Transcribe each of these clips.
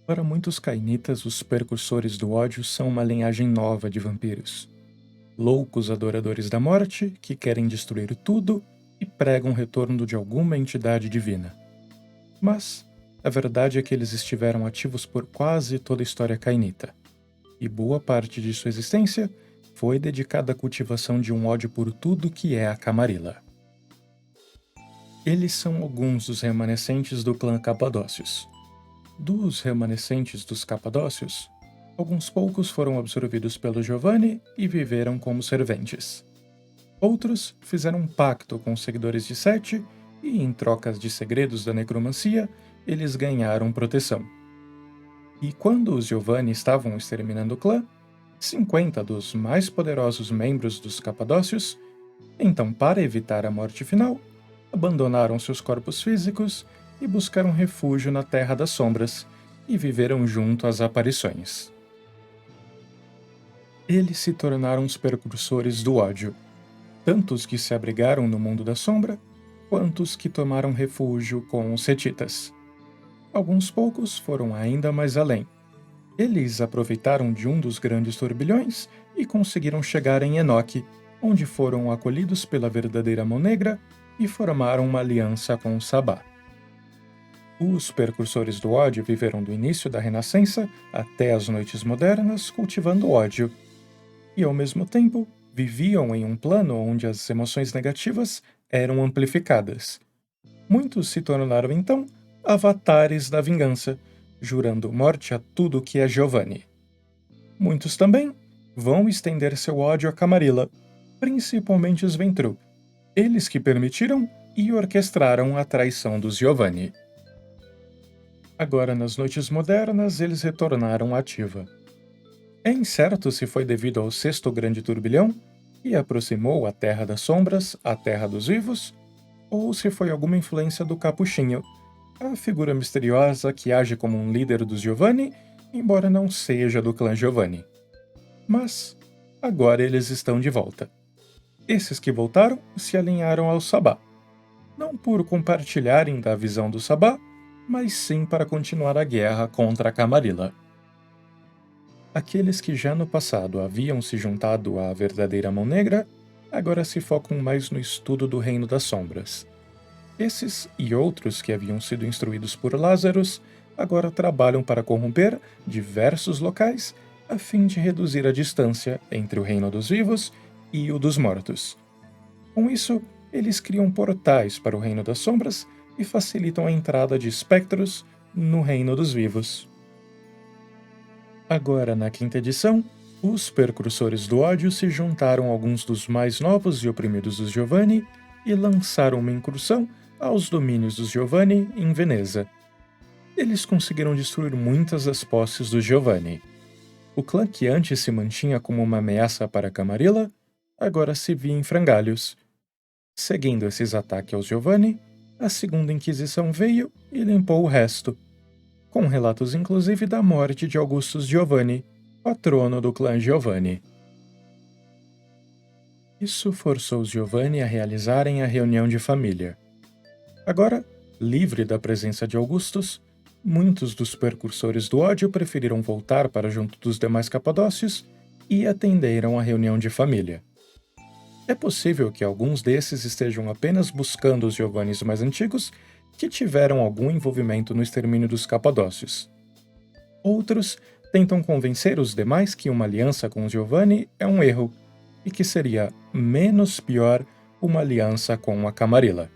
Para muitos cainitas, os precursores do ódio são uma linhagem nova de vampiros. Loucos adoradores da morte que querem destruir tudo e pregam o retorno de alguma entidade divina. Mas a verdade é que eles estiveram ativos por quase toda a história cainita, e boa parte de sua existência foi dedicada à cultivação de um ódio por tudo que é a Camarilla. Eles são alguns dos remanescentes do clã Capadócios. Dos remanescentes dos Capadócios, alguns poucos foram absorvidos pelo Giovanni e viveram como serventes. Outros fizeram um pacto com os seguidores de Sete e, em trocas de segredos da necromancia, eles ganharam proteção. E quando os Giovanni estavam exterminando o clã, 50 dos mais poderosos membros dos Capadócios, então, para evitar a morte final, abandonaram seus corpos físicos e buscaram refúgio na Terra das Sombras e viveram junto às aparições. Eles se tornaram os precursores do ódio, tanto os que se abrigaram no mundo da sombra, quanto os que tomaram refúgio com os Setitas. Alguns poucos foram ainda mais além. Eles aproveitaram de um dos grandes turbilhões e conseguiram chegar em Enoque, onde foram acolhidos pela verdadeira Mão Negra e formaram uma aliança com o Sabá. Os precursores do ódio viveram do início da Renascença até as noites modernas cultivando ódio, e ao mesmo tempo viviam em um plano onde as emoções negativas eram amplificadas. Muitos se tornaram então avatares da vingança, jurando morte a tudo que é Giovanni. Muitos também vão estender seu ódio a Camarilla, principalmente os Ventru, eles que permitiram e orquestraram a traição dos Giovanni. Agora, nas noites modernas, eles retornaram à ativa. É incerto se foi devido ao sexto grande turbilhão, que aproximou a Terra das Sombras à Terra dos Vivos, ou se foi alguma influência do Capuchinho, a figura misteriosa que age como um líder dos Giovanni, embora não seja do clã Giovanni. Mas agora eles estão de volta. Esses que voltaram se alinharam ao Sabá, não por compartilharem da visão do Sabá, mas sim para continuar a guerra contra a Camarilla. Aqueles que já no passado haviam se juntado à verdadeira Mão Negra, agora se focam mais no estudo do Reino das Sombras. Esses e outros que haviam sido instruídos por Lazarus agora trabalham para corromper diversos locais a fim de reduzir a distância entre o Reino dos Vivos e o dos Mortos. Com isso, eles criam portais para o Reino das Sombras e facilitam a entrada de espectros no Reino dos Vivos. Agora, na quinta edição, os precursores do ódio se juntaram a alguns dos mais novos e oprimidos dos Giovanni e lançaram uma incursão aos domínios dos Giovanni em Veneza. Eles conseguiram destruir muitas das posses dos Giovanni. O clã que antes se mantinha como uma ameaça para Camarilla, agora se via em frangalhos. Seguindo esses ataques aos Giovanni, a Segunda Inquisição veio e limpou o resto, com relatos inclusive da morte de Augustus Giovanni, patrono do clã Giovanni. Isso forçou os Giovanni a realizarem a reunião de família. Agora, livre da presença de Augustus, muitos dos precursores do ódio preferiram voltar para junto dos demais capadócios e atenderam a reunião de família. É possível que alguns desses estejam apenas buscando os Giovannis mais antigos que tiveram algum envolvimento no extermínio dos capadócios. Outros tentam convencer os demais que uma aliança com os Giovanni é um erro e que seria menos pior uma aliança com a Camarilla.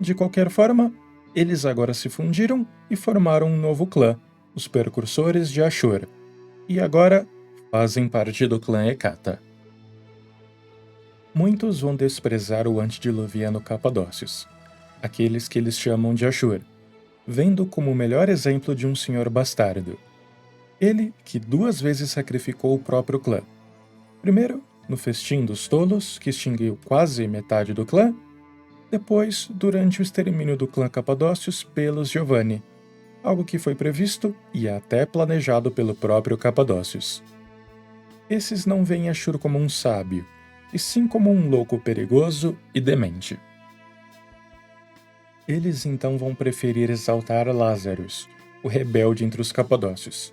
De qualquer forma, eles agora se fundiram e formaram um novo clã, os Precursores de Ashur, e agora fazem parte do clã Hecata. Muitos vão desprezar o antediluviano Capadócios, aqueles que eles chamam de Ashur, vendo como o melhor exemplo de um senhor bastardo. Ele que 2 vezes sacrificou o próprio clã. Primeiro, no festim dos tolos, que extinguiu quase metade do clã, depois, durante o extermínio do clã Capadócios pelos Giovanni, algo que foi previsto e até planejado pelo próprio Capadócios. Esses não veem Ashur como um sábio, e sim como um louco perigoso e demente. Eles então vão preferir exaltar Lazarus, o rebelde entre os capadócios.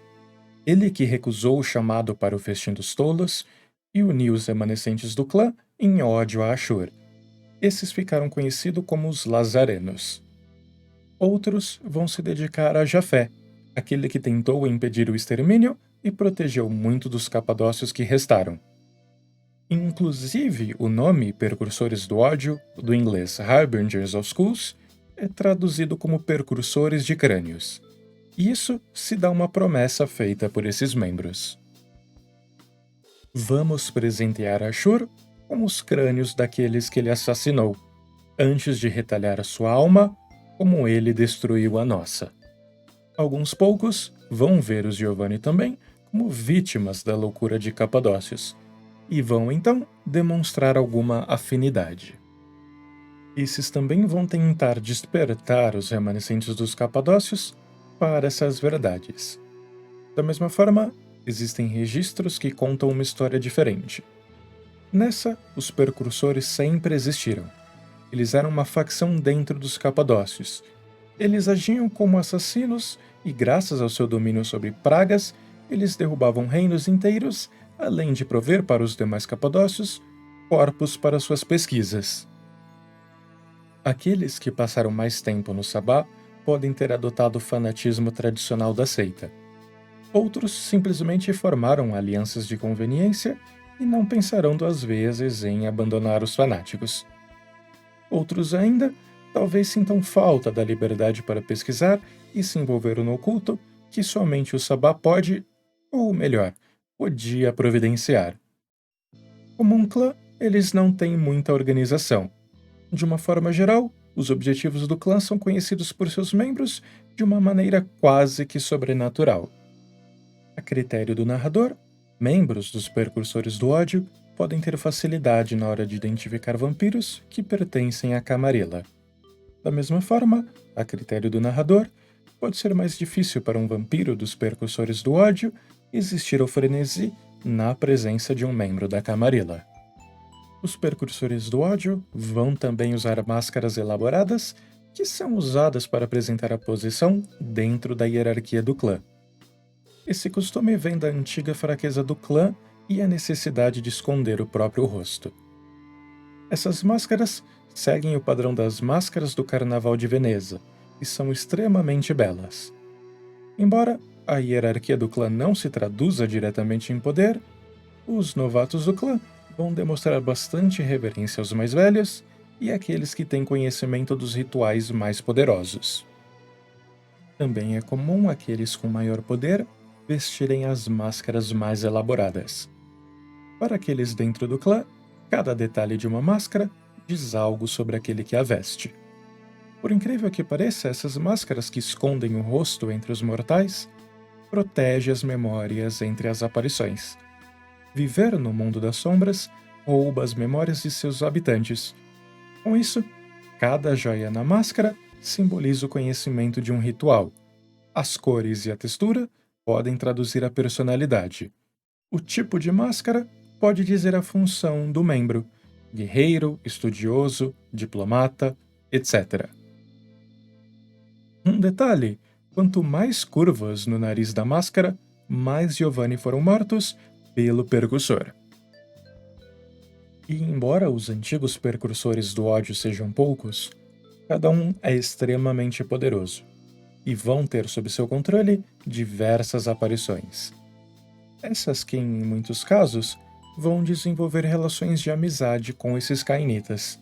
Ele que recusou o chamado para o festim dos tolos e uniu os remanescentes do clã em ódio a Ashur. Esses ficaram conhecidos como os Lazarenos. Outros vão se dedicar a Jafé, aquele que tentou impedir o extermínio e protegeu muito dos capadócios que restaram. Inclusive, o nome Percursores do Ódio, do inglês Harbingers of Skulls, é traduzido como Percursores de Crânios. E isso se dá uma promessa feita por esses membros. Vamos presentear Ashur com os crânios daqueles que ele assassinou, antes de retalhar a sua alma, como ele destruiu a nossa. Alguns poucos vão ver os Giovanni também como vítimas da loucura de Capadócios, e vão então demonstrar alguma afinidade. Esses também vão tentar despertar os remanescentes dos Capadócios para essas verdades. Da mesma forma, existem registros que contam uma história diferente. Nessa, os percursores sempre existiram. Eles eram uma facção dentro dos Capadócios. Eles agiam como assassinos e, graças ao seu domínio sobre pragas, eles derrubavam reinos inteiros, além de prover para os demais Capadócios corpos para suas pesquisas. Aqueles que passaram mais tempo no Sabá podem ter adotado o fanatismo tradicional da seita. Outros simplesmente formaram alianças de conveniência e não pensarão duas vezes em abandonar os fanáticos. Outros ainda talvez sintam falta da liberdade para pesquisar e se envolver no oculto que somente o Sabá pode, ou melhor, podia providenciar. Como um clã, eles não têm muita organização. De uma forma geral, os objetivos do clã são conhecidos por seus membros de uma maneira quase que sobrenatural. A critério do narrador, membros dos Percursores do Ódio podem ter facilidade na hora de identificar vampiros que pertencem à Camarilla. Da mesma forma, a critério do narrador, pode ser mais difícil para um vampiro dos Percursores do Ódio existir o frenesi na presença de um membro da Camarilla. Os Percursores do Ódio vão também usar máscaras elaboradas que são usadas para apresentar a posição dentro da hierarquia do clã. Esse costume vem da antiga fraqueza do clã e a necessidade de esconder o próprio rosto. Essas máscaras seguem o padrão das máscaras do Carnaval de Veneza e são extremamente belas. Embora a hierarquia do clã não se traduza diretamente em poder, os novatos do clã vão demonstrar bastante reverência aos mais velhos e àqueles que têm conhecimento dos rituais mais poderosos. Também é comum aqueles com maior poder vestirem as máscaras mais elaboradas. Para aqueles dentro do clã, cada detalhe de uma máscara diz algo sobre aquele que a veste. Por incrível que pareça, essas máscaras que escondem o rosto entre os mortais protegem as memórias entre as aparições. Viver no mundo das sombras rouba as memórias de seus habitantes. Com isso, cada joia na máscara simboliza o conhecimento de um ritual. As cores e a textura podem traduzir a personalidade. O tipo de máscara pode dizer a função do membro: guerreiro, estudioso, diplomata, etc. Um detalhe: quanto mais curvas no nariz da máscara, mais Giovanni foram mortos pelo percursor. E embora os antigos percursores do ódio sejam poucos, cada um é extremamente poderoso, e vão ter sob seu controle diversas aparições. Essas que, em muitos casos, vão desenvolver relações de amizade com esses cainitas.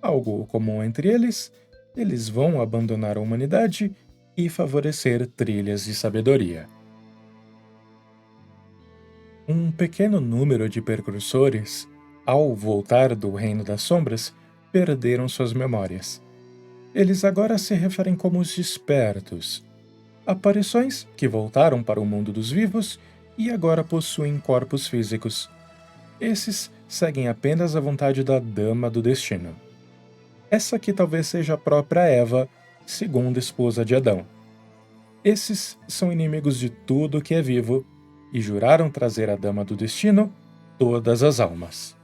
Algo comum entre eles, eles vão abandonar a humanidade e favorecer trilhas de sabedoria. Um pequeno número de percursores, ao voltar do Reino das Sombras, perderam suas memórias. Eles agora se referem como os Despertos, aparições que voltaram para o mundo dos vivos e agora possuem corpos físicos. Esses seguem apenas a vontade da Dama do Destino. Essa que talvez seja a própria Eva, segunda esposa de Adão. Esses são inimigos de tudo que é vivo e juraram trazer à Dama do Destino todas as almas.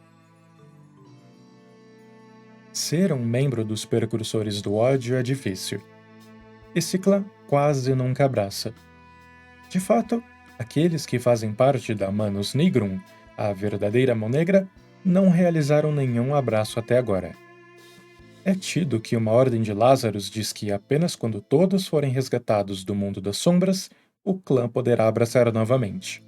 Ser um membro dos Percursores do Ódio é difícil. Esse clã quase nunca abraça. De fato, aqueles que fazem parte da Manus Nigrum, a verdadeira mão negra, não realizaram nenhum abraço até agora. É tido que uma ordem de Lázaros diz que apenas quando todos forem resgatados do mundo das sombras, o clã poderá abraçar novamente.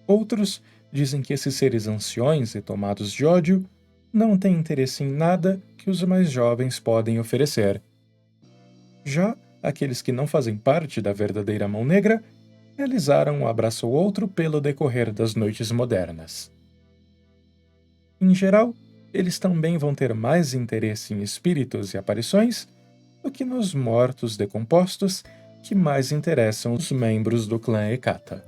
Outros dizem que esses seres anciões e tomados de ódio não têm interesse em nada que os mais jovens podem oferecer. Já aqueles que não fazem parte da verdadeira mão negra realizaram um abraço ou outro pelo decorrer das noites modernas. Em geral, eles também vão ter mais interesse em espíritos e aparições do que nos mortos decompostos que mais interessam os membros do clã Hecata.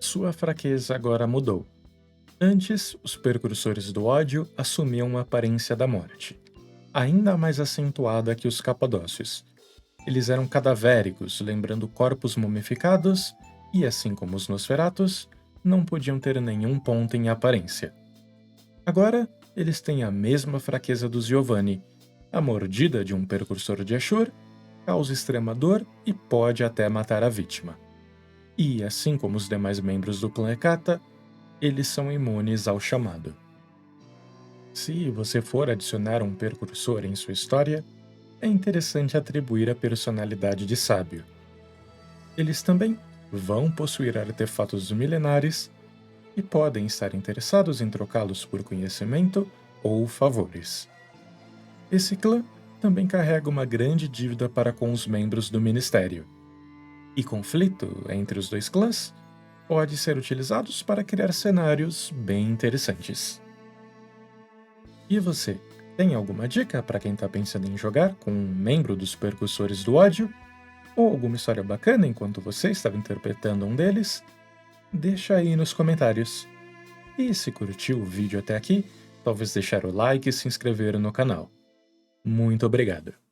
Sua fraqueza agora mudou. Antes, os precursores do ódio assumiam a aparência da morte, ainda mais acentuada que os capadócios. Eles eram cadavéricos, lembrando corpos mumificados, e assim como os Nosferatus, não podiam ter nenhum ponto em aparência. Agora, eles têm a mesma fraqueza dos Giovanni. A mordida de um precursor de Ashur causa extrema dor e pode até matar a vítima. E, assim como os demais membros do clã Hecata, eles são imunes ao chamado. Se você for adicionar um precursor em sua história, é interessante atribuir a personalidade de sábio. Eles também vão possuir artefatos milenares e podem estar interessados em trocá-los por conhecimento ou favores. Esse clã também carrega uma grande dívida para com os membros do Ministério, e conflito entre os dois clãs pode ser utilizados para criar cenários bem interessantes. E você, tem alguma dica para quem está pensando em jogar com um membro dos Percussores do Ódio? Ou alguma história bacana enquanto você estava interpretando um deles? Deixa aí nos comentários. E se curtiu o vídeo até aqui, talvez deixar o like e se inscrever no canal. Muito obrigado!